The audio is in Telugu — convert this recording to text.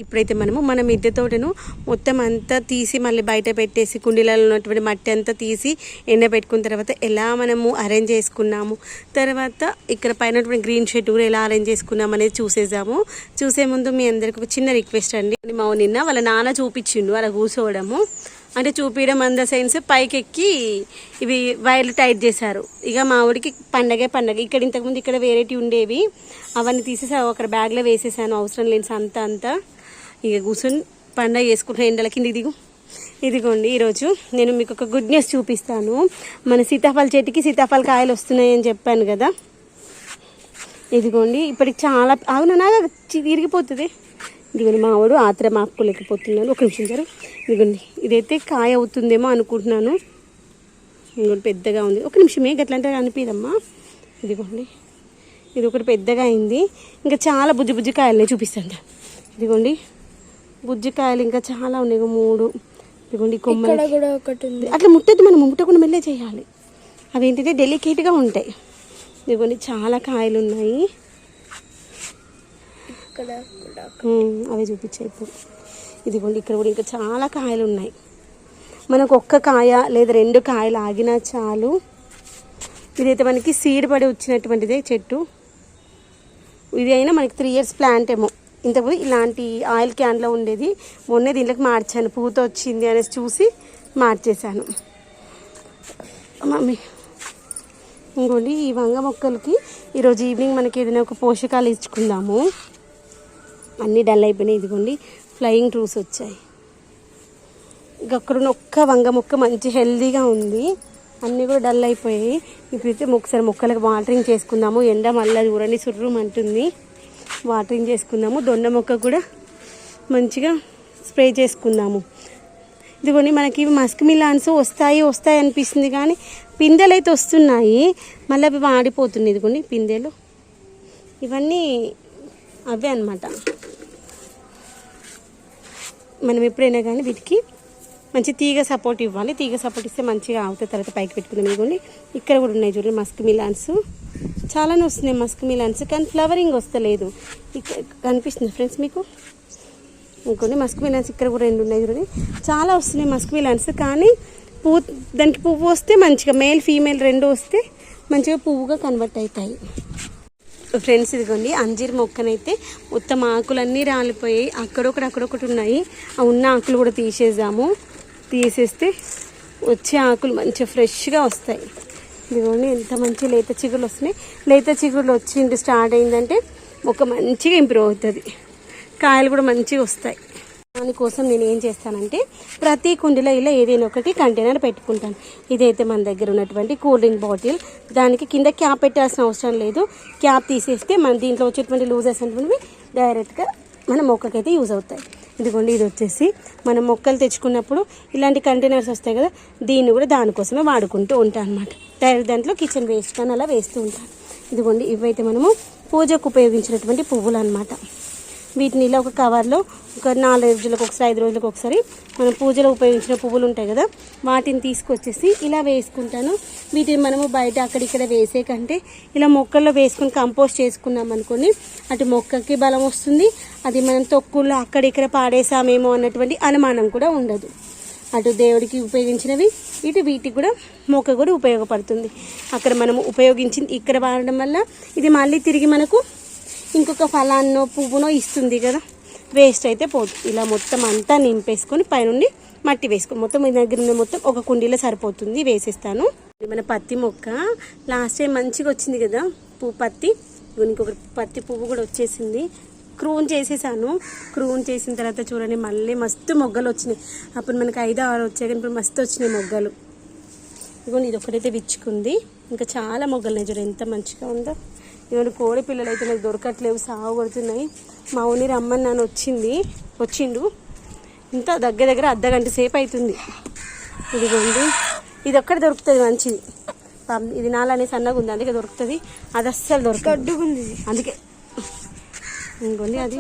ఇప్పుడైతే మన మిద్దె తోటను మొత్తం అంతా తీసి మళ్ళీ బయట పెట్టేసి కుండీలలో ఉన్నటువంటి మట్టి అంతా తీసి ఎండబెట్టుకున్న తర్వాత ఎలా మనము అరేంజ్ చేసుకున్నాము, తర్వాత ఇక్కడ పైన గ్రీన్ షెడ్ కూడా ఎలా అరేంజ్ చేసుకున్నాము అనేది చూసేసాము. చూసే ముందు మీ అందరికి ఒక చిన్న రిక్వెస్ట్ అండి. మా నిన్న వాళ్ళ నాన్న చూపించిండు అలా కూర్చోవడము, అంటే చూపించడం అంద సైన్స్ పైకి ఎక్కి ఇవి వైర్లు టైట్ చేశారు. ఇక మా ఊడికి పండగే పండగ. ఇక్కడ ఇంతకుముందు ఇక్కడ వేరేటి ఉండేవి, అవన్నీ తీసేసి ఒక బ్యాగ్లో వేసేసాను, అవసరం లేని అంతా. ఇక కూర్చొని పండగ చేసుకుంటున్నా ఎండల కింద. ఇదిగోండి ఈరోజు నేను మీకు ఒక గుడ్ న్యూస్ చూపిస్తాను. మన సీతాఫల చెట్టుకి సీతాఫల కాయలు వస్తున్నాయని చెప్పాను కదా. ఇదిగోండి ఇప్పటికి చాలా అవునా తిరిగిపోతుంది. ఇదిగోండి మావాడు ఆత్రం ఆపుకోలేకపోతున్నాను. ఒక నిమిషం సార్. ఇదిగోండి ఇదైతే కాయ అవుతుందేమో అనుకుంటున్నాను. ఇంకోటి పెద్దగా ఉంది. ఒక నిమిషమే గట్లంటే అనిపిదమ్మా. ఇదిగోండి ఇది ఒకటి పెద్దగా అయింది. ఇంకా చాలా బుజ్జి బుజ్జి కాయలనే చూపిస్తాను. ఇదిగోండి బుజ్జికాయలు ఇంకా చాలా ఉన్నాయి, 3. ఇదిగోండి కొమ్మలు కూడా ఒకటి ఉంది. అట్లా ముట్టద్దు, మనం ముట్టకుండా మెల్లే చేయాలి. అవి ఏంటంటే డెలికేట్గా ఉంటాయి. ఇదిగోండి చాలా కాయలు ఉన్నాయి. అవి చూపించాయి ఇప్పుడు. ఇదిగోండి ఇక్కడ కూడా ఇంకా చాలా కాయలు ఉన్నాయి. మనకు ఒక్క కాయ లేదా 2 కాయలు ఆగినా చాలు. ఇదైతే మనకి సీడ్ పడి వచ్చినటువంటిదే చెట్టు. ఇది అయినా మనకి 3 years ప్లాంట్ ఏమో. ఇంతకుముందు ఇలాంటి ఆయిల్ క్యాన్లో ఉండేది, మొన్నే దీంట్లోకి మార్చాను. పూత వచ్చింది అనేసి చూసి మార్చేశాను. మమ్మీ ఇంకోండి ఈ వంగ మొక్కలకి ఈరోజు ఈవినింగ్ మనకి ఏదైనా ఒక పోషకాలు ఇచ్చుకుందాము. అన్నీ డల్ అయిపోయినాయి. ఇదిగోండి ఫ్లయింగ్ ట్రూస్ వచ్చాయి. ఇక అక్కడున్న ఒక్క వంగ మొక్క మంచి హెల్దీగా ఉంది, అన్నీ కూడా డల్ అయిపోయాయి. ఇప్పుడైతే ఒకసారి మొక్కలకు వాటరింగ్ చేసుకుందాము. ఎండ మళ్ళీ చూడండి సుర్రుమంటుంది. వాటరింగ్ చేసుకుందాము. దొండ మొక్క కూడా మంచిగా స్ప్రే చేసుకుందాము. ఇదిగోండి మనకి మస్క్ మిలాన్స్ వస్తాయి అనిపిస్తుంది, కానీ పిందెలు అయితే వస్తున్నాయి, మళ్ళీ అవి వాడిపోతున్నాయి. ఇదిగోండి పిందెలు ఇవన్నీ అవే అన్నమాట. మనం ఎప్పుడైనా కానీ వీటికి మంచి తీగ సపోర్ట్ ఇవ్వాలి. తీగ సపోర్ట్ ఇస్తే మంచిగా అవుతాయి. తర్వాత పైకి పెట్టుకుందాం. ఇదిగోండి ఇక్కడ కూడా ఉన్నాయి చూడండి మస్క్ మిలాన్స్. చాలానే వస్తున్నాయి మస్క్ మిలాన్స్, కానీ ఫ్లవరింగ్ వస్తలేదు. ఇక్కడ కనిపిస్తుంది ఫ్రెండ్స్ మీకు. ఇంకోండి మస్క్ మిలాన్స్ ఇక్కడ కూడా 2 ఉన్నాయి చూడండి. చాలా వస్తున్నాయి మస్క్ మిలాన్స్, కానీ దానికి పువ్వు వస్తే మంచిగా మేల్ ఫీమేల్ 2 వస్తే మంచిగా పువ్వుగా కన్వర్ట్ అవుతాయి ఫ్రెండ్స్. ఇదిగోండి అంజీర్ మొక్కనైతే మొత్తం ఆకులన్నీ రాలిపోయాయి. అక్కడొకటి ఉన్నాయి. ఆ ఉన్న ఆకులు కూడా తీసేస్తే వచ్చే ఆకులు మంచిగా ఫ్రెష్గా వస్తాయి. ఇదిగోండి ఎంత మంచి లేత చిగురులు వస్తున్నాయి. లేత చిగురులు వచ్చి స్టార్ట్ అయిందంటే మొక్క మంచిగా ఇంప్రూవ్ అవుతుంది, కాయలు కూడా మంచిగా వస్తాయి. దానికోసం నేను ఏం చేస్తానంటే ప్రతి కుండీలో ఇలా ఏదైనా ఒకటి కంటైనర్ పెట్టుకుంటాను. ఇదైతే మన దగ్గర ఉన్నటువంటి కూల్ డ్రింక్ బాటిల్. దానికి కింద క్యాప్ పెట్టాల్సిన అవసరం లేదు. క్యాప్ తీసేస్తే మన దీంట్లో వచ్చేటువంటి లూజెస్ అనేవి డైరెక్ట్గా మన మొక్కకైతే యూజ్ అవుతాయి. ఇదిగోండి ఇది వచ్చేసి మనం మొక్కలు తెచ్చుకున్నప్పుడు ఇలాంటి కంటైనర్స్ వస్తాయి కదా, దీన్ని కూడా దానికోసమే వాడుకుంటూ ఉంటాను అనమాట. డైరెక్ట్ దాంట్లో కిచెన్ వేస్ట్ కానీ అలా వేస్తూ ఉంటాను. ఇదిగోండి ఇవైతే మనము పూజకు ఉపయోగించినటువంటి పువ్వులు అనమాట. వీటిని ఇలా ఒక కవర్లో ఒక 4 రోజులకు ఒకసారి 5 రోజులకు ఒకసారి మనం పూజలో ఉపయోగించిన పువ్వులు ఉంటాయి కదా, వాటిని తీసుకొచ్చేసి ఇలా వేసుకుంటాను. వీటిని మనము బయట అక్కడిక్కడ వేసే కంటే ఇలా మొక్కల్లో వేసుకుని కంపోస్ట్ చేసుకున్నాం అనుకోని అటు మొక్కకి బలం వస్తుంది, అది మనం తొక్కుల్లో అక్కడిక్కడ పాడేసామేమో అన్నటువంటి అనుమానం కూడా ఉండదు. అటు దేవుడికి ఉపయోగించినవి, ఇటు వీటికి కూడా మొక్క కూడా ఉపయోగపడుతుంది. అక్కడ మనము ఉపయోగించింది ఇక్కడ వాడడం వల్ల ఇది మళ్ళీ తిరిగి మనకు ఇంకొక ఫలాన్నో పువ్వునో ఇస్తుంది కదా, వేస్ట్ అయితే పోదు. ఇలా మొత్తం అంతా నింపేసుకొని పైనుండి మట్టి వేసుకొని మొత్తం మీ దగ్గర ఉన్న మొత్తం ఒక కుండీలో సరిపోతుంది, వేసేస్తాను. మన పత్తి మొక్క లాస్ట్ టైం మంచిగా వచ్చింది కదా పత్తి. ఇంకొక పత్తి పువ్వు కూడా వచ్చేసింది. క్రూన్ చేసేసాను. క్రూన్ చేసిన తర్వాత చూడండి మళ్ళీ మస్తు మొగ్గలు వచ్చినాయి. అప్పుడు మనకి 5, 6 వచ్చాయి, కానీ ఇప్పుడు మస్తు వచ్చినాయి మొగ్గలు. ఇదిగోండి ఇది ఒకటైతే విచ్చుకుంది. ఇంకా చాలా మొగ్గలు ఉన్నాయి చూడండి ఎంత మంచిగా ఉందో. ఇదిగోండి కోడి పిల్లలు అయితే నాకు దొరకట్లేవు, సాగు కొడుతున్నాయి. మా ఊని రమ్మని నన్ను వచ్చిండు. ఇంత దగ్గర అర్ధగంట సేపు అవుతుంది. ఇదిగోండి ఇది ఒక్కటి దొరుకుతుంది మంచిది. ఇది నాలనే సన్నగా ఉంది అందుకే దొరుకుతుంది, అది అస్సలు దొరకదు అందుకే. ఇంకోండి అది